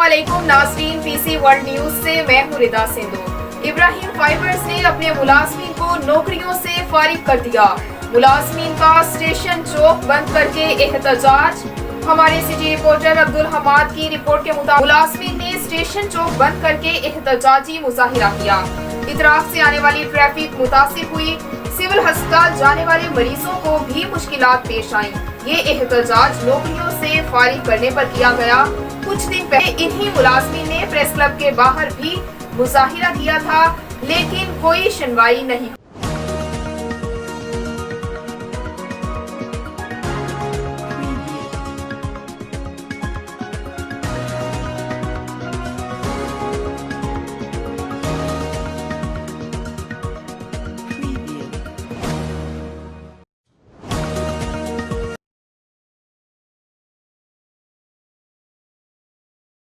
अस्सलामुअलैकुम नाज़रीन, PC world news से मैं हूं रिदा सिंधु। इब्राहिम फाइबर्स ने अपने मुलाजमीन को नौकरियों से फारिग कर दिया। मुलाजमीन का स्टेशन चौक बंद करके एहतजाज। हमारे सिटी रिपोर्टर अब्दुल हमाद की रिपोर्ट के मुताबिक मुलाजमीन ने स्टेशन चौक बंद करके एहतजाजी मुजाहिरा किया। इतराफ से आने वाली ट्रैफिक मुतासिर हुई। सिविल अस्पताल जाने वाले मरीजों को भी मुश्किलात पेश आई। ये एहतजाज नौकरियों से फारिग करने पर किया गया। कुछ दिन पहले इन्हीं मुलाजमीन ने प्रेस क्लब के बाहर भी मुजाहिरा किया था, लेकिन कोई सुनवाई नहीं।